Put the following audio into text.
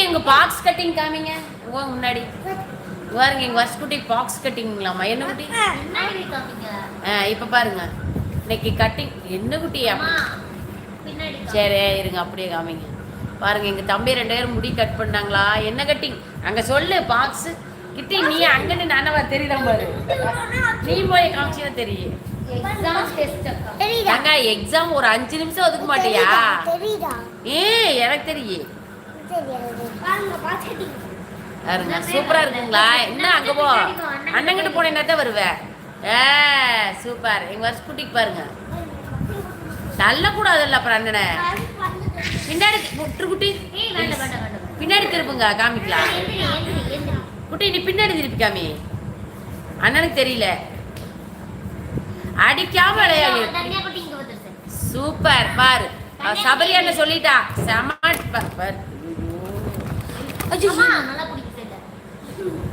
எங்க box cutting காமிங்க முன்னாடி பாருங்க எங்க வருஷ குட்டி பாக்ஸ் கட்டிங்களாமா என்ன குட்டி இப்ப பாருங்க இன்னைக்கு கட்டிங் என்ன குட்டியா சரி இருங்க அப்படியே காமிங்க பாருங்க எங்க தம்பி 2 பேரும் முடி கட் பண்ணாங்களா என்ன கட்டிங் அங்க சொல்லு பாக்ஸ் கிட்டி நீ அங்கன்னு நானவா தெரியுதா பாரு நீ போய் காமிச்சியா தெரியும் எக்ஸாம் ஒரு 5 நிமிஷம் ஒதுக்க மாட்டியா எனக்கு தெரியும் சூப்பரா இருக்குங்களா என்ன அங்க போ அண்ணங்கிட்ட போனேன்னா தான் வருவேன் சூப்பர் எங்க வருஷ குட்டிக்கு பாருங்க தள்ள கூடாதுல்ல அப்புறம் அண்ணனை பின்னாடி குட்டி பின்னாடி திருப்புங்க காமிக்கலாம் குட்டி நீ பின்னாடி திருப்பி காமி அண்ணனுக்கு தெரியல அடிக்காம விளையாடு சூப்பர் பாரு சபரி அண்ணன் சொல்லிட்டா செம பாரு